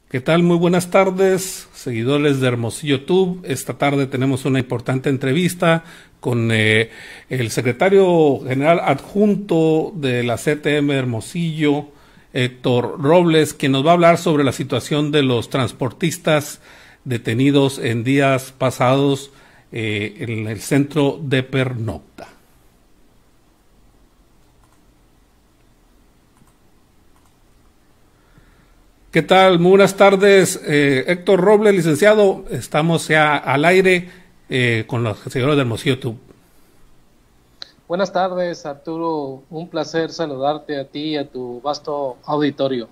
¿Qué tal? Muy buenas tardes, seguidores de Hermosillo Tube. Esta tarde tenemos una importante entrevista con el secretario general adjunto de la CTM Hermosillo, Héctor Robles, quien nos va a hablar sobre la situación de los transportistas detenidos en días pasados en el centro de pernocta. ¿Qué tal? Muy buenas tardes, Héctor Robles, licenciado. Estamos ya al aire con los seguidores de Hermosillo Tube. Buenas tardes, Arturo. Un placer saludarte a ti y a tu vasto auditorio.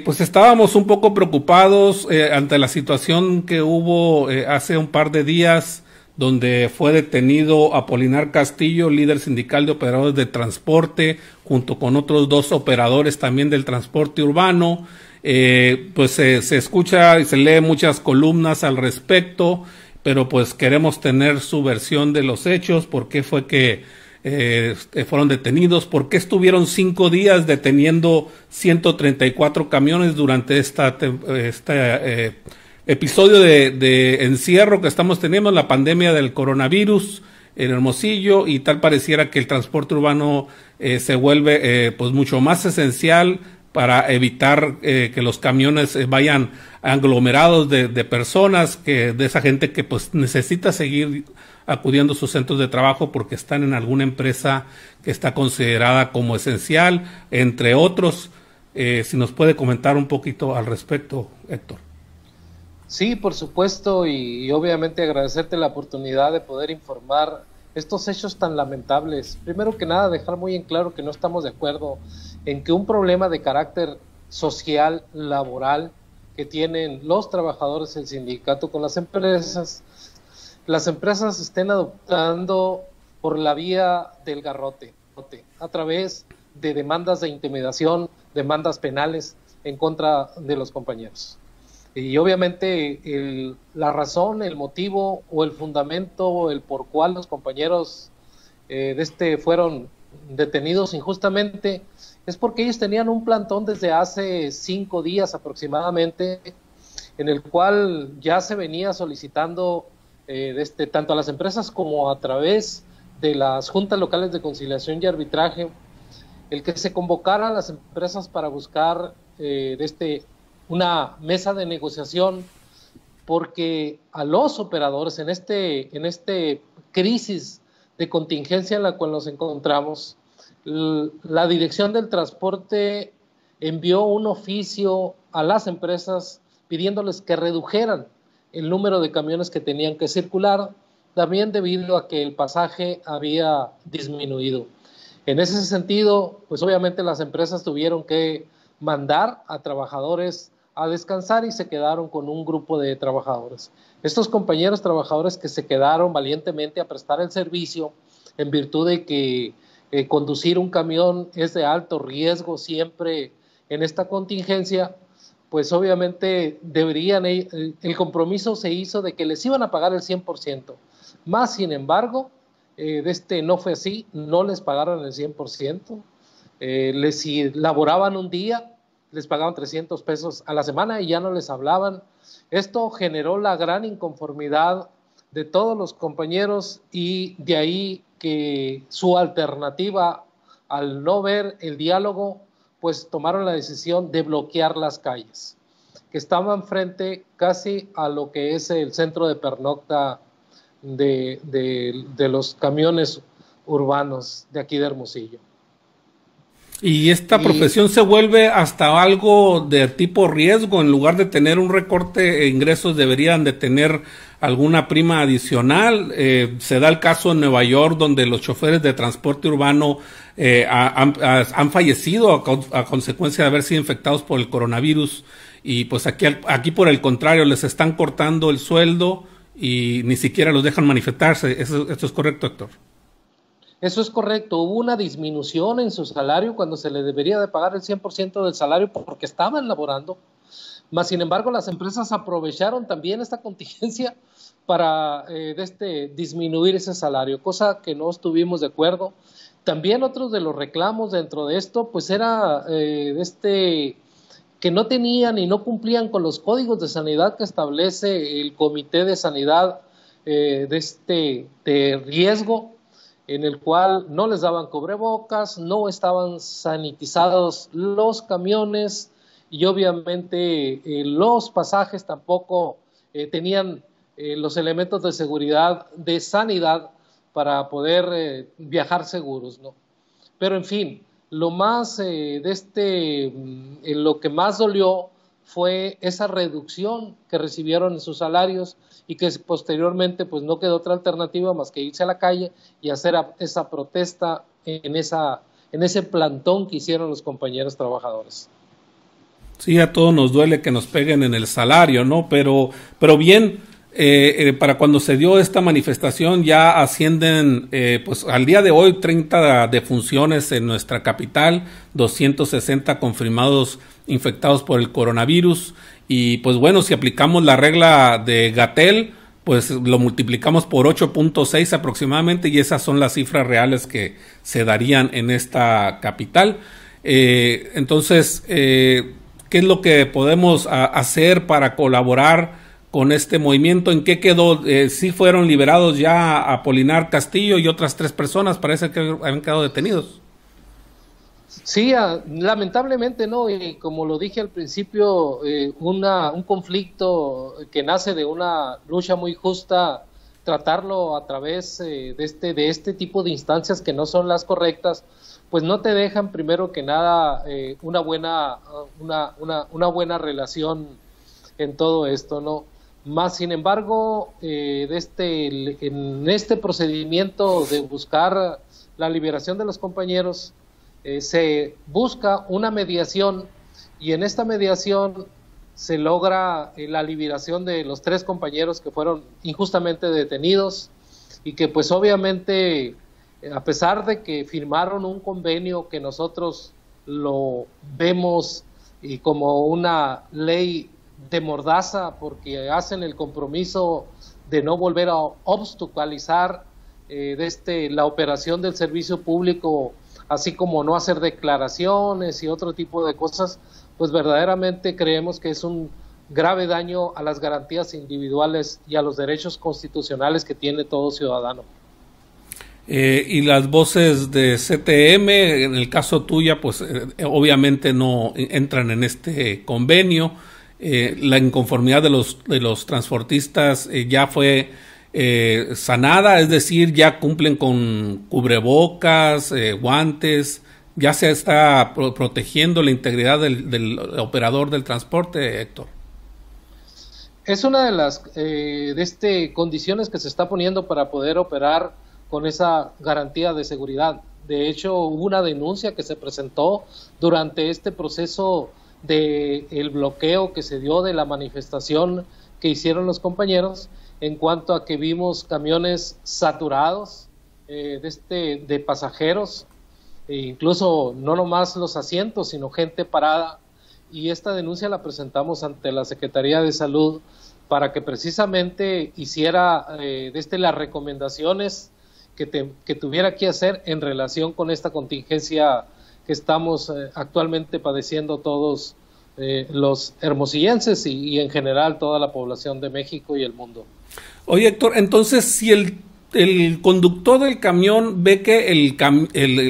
Pues estábamos un poco preocupados ante la situación que hubo hace un par de días, donde fue detenido Apolinar Castillo, líder sindical de operadores de transporte, junto con otros dos operadores también del transporte urbano. Pues se escucha y se lee muchas columnas al respecto, pero pues queremos tener su versión de los hechos. ¿Por qué fue que fueron detenidos? ¿Por qué estuvieron 5 días deteniendo 134 camiones durante este episodio de encierro que estamos teniendo, la pandemia del coronavirus en Hermosillo? Y tal pareciera que el transporte urbano se vuelve pues mucho más esencial para evitar que los camiones vayan aglomerados de personas, de esa gente que pues necesita seguir acudiendo a sus centros de trabajo porque están en alguna empresa que está considerada como esencial, entre otros. Si nos puede comentar un poquito al respecto, Héctor. Sí, por supuesto, y obviamente agradecerte la oportunidad de poder informar estos hechos tan lamentables. Primero que nada, dejar muy en claro que no estamos de acuerdo en que un problema de carácter social, laboral, que tienen los trabajadores del sindicato con las empresas estén adoptando por la vía del garrote, a través de demandas de intimidación, demandas penales en contra de los compañeros. Y obviamente la razón, el motivo o el fundamento, el por cual los compañeros fueron detenidos injustamente, es porque ellos tenían un plantón desde hace 5 días aproximadamente, en el cual ya se venía solicitando tanto a las empresas como a través de las juntas locales de conciliación y arbitraje, el que se convocara a las empresas para buscar una mesa de negociación, porque a los operadores en este crisis de contingencia en la cual nos encontramos, la Dirección del Transporte envió un oficio a las empresas pidiéndoles que redujeran el número de camiones que tenían que circular, también debido a que el pasaje había disminuido. En ese sentido, pues obviamente las empresas tuvieron que mandar a trabajadores a descansar y se quedaron con un grupo de trabajadores. Estos compañeros trabajadores que se quedaron valientemente a prestar el servicio, en virtud de que conducir un camión es de alto riesgo siempre en esta contingencia, pues obviamente el compromiso se hizo de que les iban a pagar el 100%, más sin embargo, no fue así, no les pagaron el 100%, si laboraban un día, les pagaban 300 pesos a la semana y ya no les hablaban. Esto generó la gran inconformidad de todos los compañeros, y de ahí que su alternativa, al no ver el diálogo, pues tomaron la decisión de bloquear las calles, que estaban frente casi a lo que es el centro de pernocta de los camiones urbanos de aquí de Hermosillo. Y esta profesión se vuelve hasta algo de tipo riesgo. En lugar de tener un recorte de ingresos, deberían de tener alguna prima adicional. Se da el caso en Nueva York, donde los choferes de transporte urbano han fallecido a consecuencia de haber sido infectados por el coronavirus. Y pues aquí por el contrario, les están cortando el sueldo y ni siquiera los dejan manifestarse. ¿Esto es correcto, Héctor? Eso es correcto. Hubo una disminución en su salario cuando se le debería de pagar el 100% del salario porque estaban laborando. Mas, sin embargo, las empresas aprovecharon también esta contingencia para disminuir ese salario, cosa que no estuvimos de acuerdo. También otros de los reclamos dentro de esto, pues era que no tenían y no cumplían con los códigos de sanidad que establece el Comité de Sanidad de riesgo, en el cual no les daban cubrebocas, no estaban sanitizados los camiones y obviamente los pasajes tampoco tenían los elementos de seguridad, de sanidad para poder viajar seguros, ¿no? Pero en fin, lo que más dolió fue esa reducción que recibieron en sus salarios y que posteriormente pues no quedó otra alternativa más que irse a la calle y hacer esa protesta en ese plantón que hicieron los compañeros trabajadores. Sí, a todos nos duele que nos peguen en el salario, ¿no? Pero bien, para cuando se dio esta manifestación ya ascienden, pues al día de hoy 30 defunciones en nuestra capital, 260 confirmados infectados por el coronavirus y pues bueno, si aplicamos la regla de Gatell, pues lo multiplicamos por 8.6 aproximadamente y esas son las cifras reales que se darían en esta capital. Entonces, ¿qué es lo que podemos hacer para colaborar con este movimiento? ¿En qué quedó? Sí fueron liberados ya Apolinar Castillo y otras 3 personas, parece que habían quedado detenidos. Sí, lamentablemente no, y como lo dije al principio, un conflicto que nace de una lucha muy justa, tratarlo a través de este tipo de instancias que no son las correctas, pues no te dejan primero que nada una buena relación en todo esto, ¿no? Más sin embargo, en este procedimiento de buscar la liberación de los compañeros, se busca una mediación y en esta mediación se logra la liberación de los 3 compañeros que fueron injustamente detenidos y que pues obviamente a pesar de que firmaron un convenio que nosotros lo vemos y como una ley de mordaza porque hacen el compromiso de no volver a obstaculizar la operación del servicio público, así como no hacer declaraciones y otro tipo de cosas, pues verdaderamente creemos que es un grave daño a las garantías individuales y a los derechos constitucionales que tiene todo ciudadano. Y las voces de CTM, en el caso tuya, pues obviamente no entran en este convenio. La inconformidad de los transportistas ya fue sanada, es decir, ya cumplen con cubrebocas, guantes, ya se está protegiendo la integridad del operador del transporte, Héctor. Es una de las condiciones que se está poniendo para poder operar con esa garantía de seguridad. De hecho, hubo una denuncia que se presentó durante este proceso del bloqueo que se dio de la manifestación que hicieron los compañeros, en cuanto a que vimos camiones saturados de pasajeros, e incluso no nomás los asientos, sino gente parada, y esta denuncia la presentamos ante la Secretaría de Salud para que precisamente hiciera las recomendaciones que tuviera que hacer en relación con esta contingencia que estamos actualmente padeciendo todos los hermosillenses y en general toda la población de México y el mundo. Oye, Héctor, entonces si el conductor del camión ve que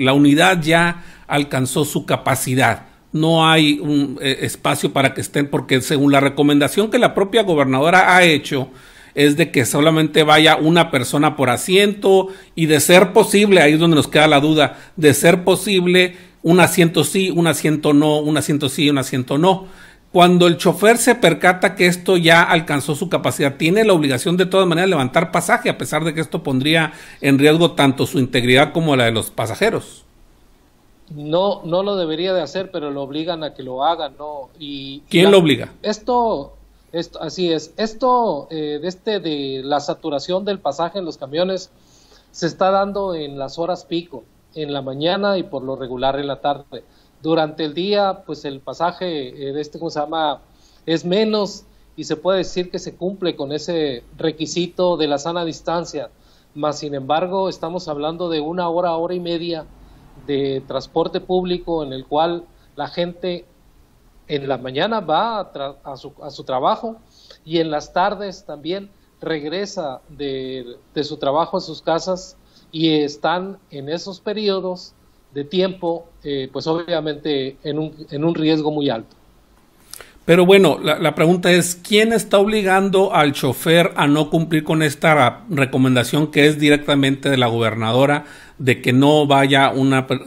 la unidad ya alcanzó su capacidad, no hay un espacio para que estén, porque según la recomendación que la propia gobernadora ha hecho, es de que solamente vaya una persona por asiento y de ser posible, ahí es donde nos queda la duda, de ser posible un asiento sí, un asiento no, un asiento sí, un asiento no. Cuando el chofer se percata que esto ya alcanzó su capacidad, tiene la obligación de todas maneras de levantar pasaje, a pesar de que esto pondría en riesgo tanto su integridad como la de los pasajeros. No lo debería de hacer, pero lo obligan a que lo hagan, ¿no? ¿Quién lo obliga? Así es. Esto de la saturación del pasaje en los camiones se está dando en las horas pico, en la mañana y por lo regular en la tarde. Durante el día, pues el pasaje es menos y se puede decir que se cumple con ese requisito de la sana distancia. Mas, sin embargo, estamos hablando de una hora, hora y media de transporte público en el cual la gente en la mañana va a su trabajo y en las tardes también regresa de su trabajo a sus casas, y están en esos periodos de tiempo, pues obviamente en un riesgo muy alto. Pero bueno, la pregunta es, ¿quién está obligando al chofer a no cumplir con esta recomendación que es directamente de la gobernadora de que no vaya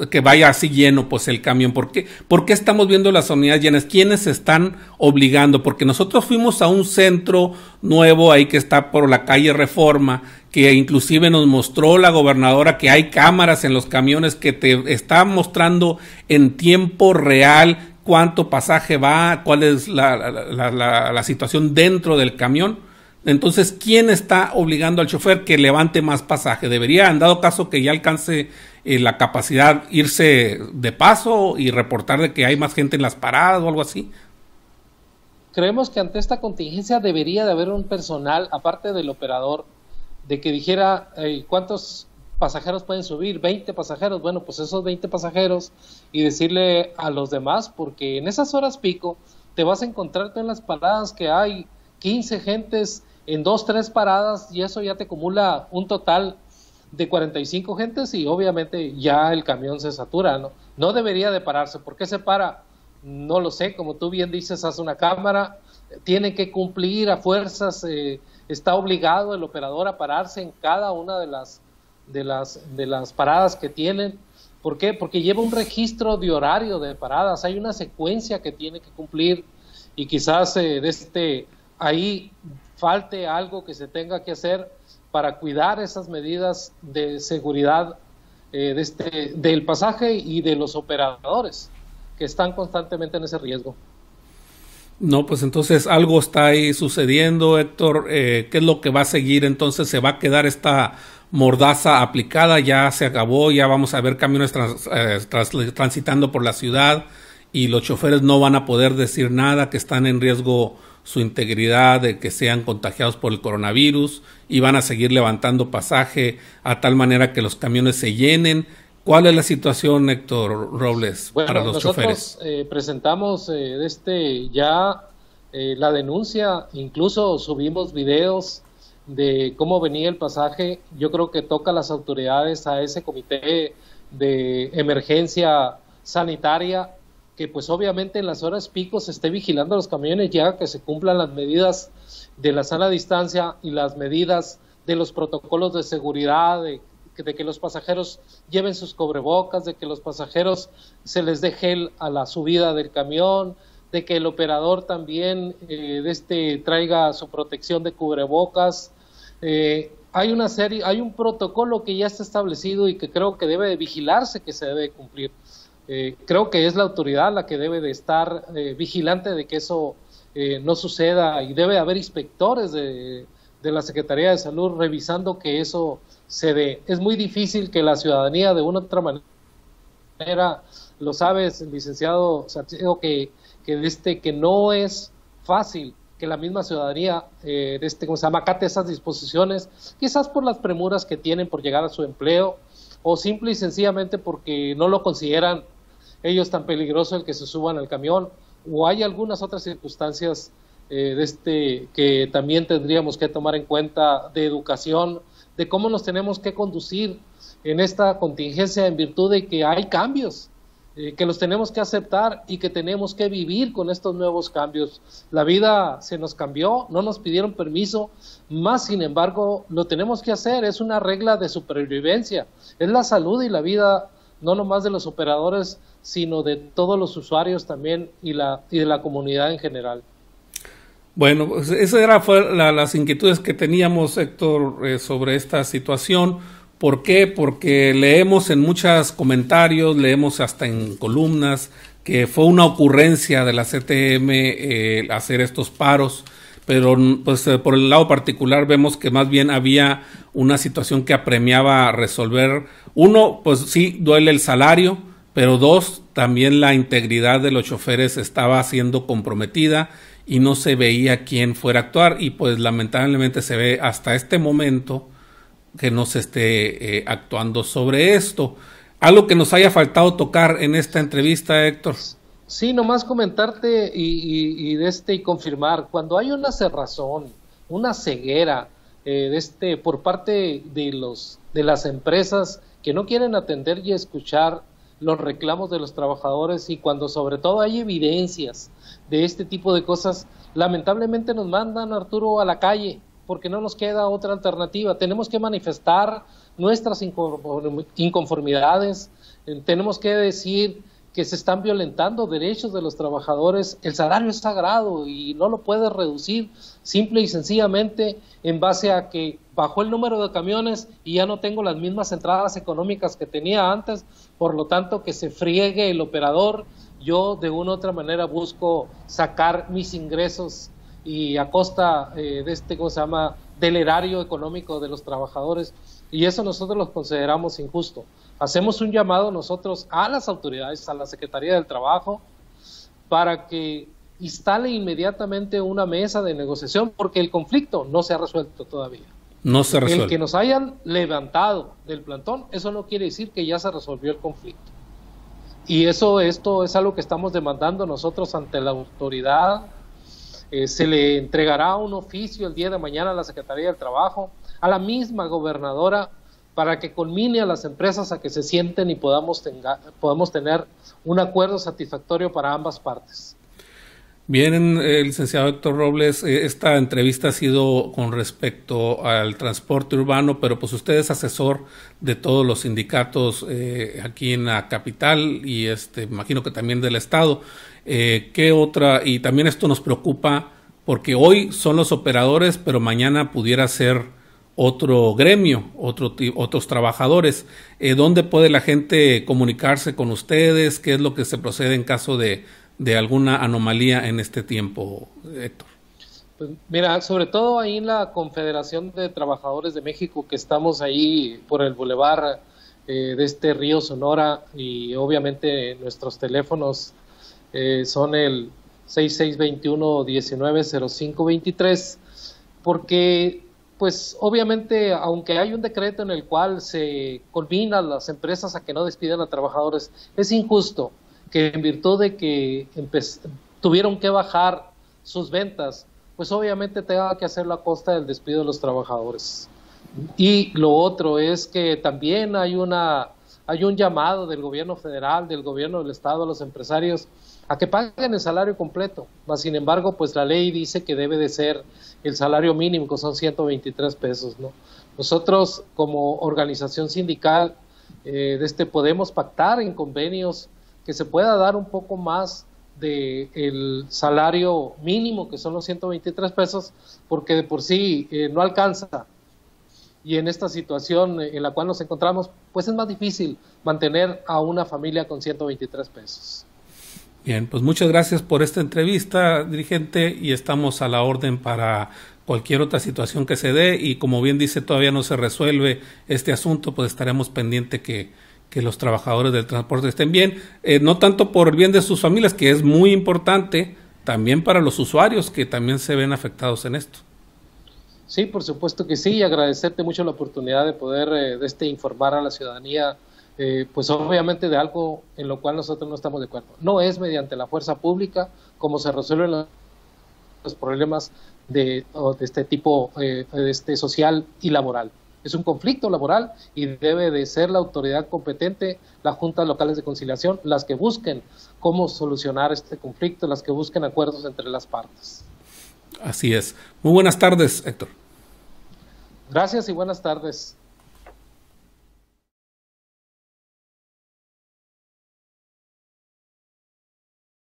que vaya así lleno pues el camión? ¿Por qué estamos viendo las unidades llenas? ¿Quiénes están obligando? Porque nosotros fuimos a un centro nuevo ahí que está por la calle Reforma, que inclusive nos mostró la gobernadora que hay cámaras en los camiones que te están mostrando en tiempo real cuánto pasaje va, cuál es la situación dentro del camión. Entonces, ¿quién está obligando al chofer que levante más pasaje? ¿Debería, en dado caso que ya alcance la capacidad, irse de paso y reportar de que hay más gente en las paradas o algo así? Creemos que ante esta contingencia debería de haber un personal, aparte del operador, de que dijera cuántos pasajeros pueden subir, 20 pasajeros, bueno, pues esos 20 pasajeros, y decirle a los demás, porque en esas horas pico te vas a encontrarte en las paradas que hay 15 gentes en 2, 3 paradas, y eso ya te acumula un total de 45 gentes, y obviamente ya el camión se satura, ¿no? No debería de pararse. ¿Por qué se para? No lo sé, como tú bien dices, hace una cámara, tiene que cumplir a fuerzas, está obligado el operador a pararse en cada una de las paradas que tienen. ¿Por qué? Porque lleva un registro de horario de paradas, hay una secuencia que tiene que cumplir, y quizás ahí falte algo que se tenga que hacer para cuidar esas medidas de seguridad del pasaje y de los operadores que están constantemente en ese riesgo. No, pues entonces algo está ahí sucediendo, Héctor. ¿Qué es lo que va a seguir? Entonces, ¿se va a quedar esta mordaza aplicada? Ya se acabó, ya vamos a ver camiones transitando por la ciudad y los choferes no van a poder decir nada, que están en riesgo su integridad, de que sean contagiados por el coronavirus, y van a seguir levantando pasaje a tal manera que los camiones se llenen. ¿Cuál es la situación, Héctor Robles, para los choferes? Nosotros presentamos ya la denuncia, incluso subimos videos de cómo venía el pasaje. Yo creo que toca a las autoridades, a ese comité de emergencia sanitaria, que pues obviamente en las horas pico se esté vigilando los camiones, ya que se cumplan las medidas de la sana distancia y las medidas de los protocolos de seguridad, de que los pasajeros lleven sus cubrebocas, de que los pasajeros se les dé gel a la subida del camión, de que el operador también traiga su protección de cubrebocas. Hay un protocolo que ya está establecido y que creo que debe de vigilarse, que se debe cumplir. Creo que es la autoridad la que debe de estar vigilante de que eso no suceda, y debe haber inspectores de la Secretaría de Salud revisando que eso se dé. Es muy difícil que la ciudadanía, de una u otra manera, lo sabes, licenciado Salcedo, que no es fácil que la misma ciudadanía acate esas disposiciones, quizás por las premuras que tienen por llegar a su empleo, o simple y sencillamente porque no lo consideran ellos tan peligroso el que se suban al camión, o hay algunas otras circunstancias que también tendríamos que tomar en cuenta, de educación, de cómo nos tenemos que conducir en esta contingencia, en virtud de que hay cambios, que los tenemos que aceptar y que tenemos que vivir con estos nuevos cambios. La vida se nos cambió, no nos pidieron permiso, más sin embargo lo tenemos que hacer, es una regla de supervivencia, es la salud y la vida, no nomás de los operadores, sino de todos los usuarios también, y de la comunidad en general. Bueno, pues esas fueron las inquietudes que teníamos, Héctor, sobre esta situación. ¿Por qué? Porque leemos en muchos comentarios, leemos hasta en columnas, que fue una ocurrencia de la CTM hacer estos paros, pero pues por el lado particular vemos que más bien había una situación que apremiaba a resolver. Uno, pues sí, duele el salario, pero dos, también la integridad de los choferes estaba siendo comprometida y no se veía quién fuera a actuar, y pues lamentablemente se ve hasta este momento que no se esté actuando sobre esto. ¿Algo que nos haya faltado tocar en esta entrevista, Héctor? Sí, nomás comentarte y confirmar, cuando hay una cerrazón, una ceguera por parte de las empresas que no quieren atender y escuchar los reclamos de los trabajadores, y cuando sobre todo hay evidencias de este tipo de cosas, lamentablemente nos mandan, Arturo, a la calle, porque no nos queda otra alternativa. Tenemos que manifestar nuestras inconformidades, tenemos que decir que se están violentando derechos de los trabajadores. El salario es sagrado y no lo puedes reducir simple y sencillamente en base a que bajó el número de camiones y ya no tengo las mismas entradas económicas que tenía antes, por lo tanto que se friegue el operador. Yo de una u otra manera busco sacar mis ingresos y a costa del erario económico de los trabajadores, y eso nosotros lo consideramos injusto. Hacemos un llamado nosotros a las autoridades, a la Secretaría del Trabajo, para que instale inmediatamente una mesa de negociación, porque el conflicto no se ha resuelto todavía. No se resuelve. El que nos hayan levantado del plantón, eso no quiere decir que ya se resolvió el conflicto. Y esto es algo que estamos demandando nosotros ante la autoridad. Se le entregará un oficio el día de mañana a la Secretaría del Trabajo, a la misma gobernadora, para que conmine a las empresas a que se sienten y podamos tener un acuerdo satisfactorio para ambas partes. Bien, licenciado Héctor Robles, esta entrevista ha sido con respecto al transporte urbano, pero pues usted es asesor de todos los sindicatos aquí en la capital y imagino que también del estado. ¿Qué otra? Y también esto nos preocupa porque hoy son los operadores, pero mañana pudiera ser otro gremio, otros trabajadores. ¿Dónde puede la gente comunicarse con ustedes? ¿Qué es lo que se procede en caso de alguna anomalía en este tiempo, Héctor? Pues mira, sobre todo ahí en la Confederación de Trabajadores de México, que estamos ahí por el bulevar de Río Sonora, y obviamente nuestros teléfonos son el 6621-190523, porque pues obviamente, aunque hay un decreto en el cual se conmina a las empresas a que no despidan a trabajadores, es injusto que en virtud de que tuvieron que bajar sus ventas, pues obviamente tenga que hacerlo a costa del despido de los trabajadores. Y lo otro es que también hay un llamado del gobierno federal, del gobierno del estado, a los empresarios a que paguen el salario completo, mas sin embargo pues la ley dice que debe de ser el salario mínimo, que son 123 pesos, ¿no? Nosotros como organización sindical podemos pactar en convenios que se pueda dar un poco más del salario mínimo, que son los 123 pesos, porque de por sí no alcanza, y en esta situación en la cual nos encontramos, pues es más difícil mantener a una familia con 123 pesos. Bien, pues muchas gracias por esta entrevista, dirigente, y estamos a la orden para cualquier otra situación que se dé, y como bien dice, todavía no se resuelve este asunto, pues estaremos pendientes que los trabajadores del transporte estén bien, no tanto por el bien de sus familias, que es muy importante, también para los usuarios que también se ven afectados en esto. Sí, por supuesto que sí, y agradecerte mucho la oportunidad de poder informar a la ciudadanía, pues obviamente de algo en lo cual nosotros no estamos de acuerdo. No es mediante la fuerza pública como se resuelven los problemas de este tipo social y laboral. Es un conflicto laboral y debe de ser la autoridad competente, las juntas locales de conciliación, las que busquen cómo solucionar este conflicto, las que busquen acuerdos entre las partes. Así es. Muy buenas tardes, Héctor. Gracias y buenas tardes.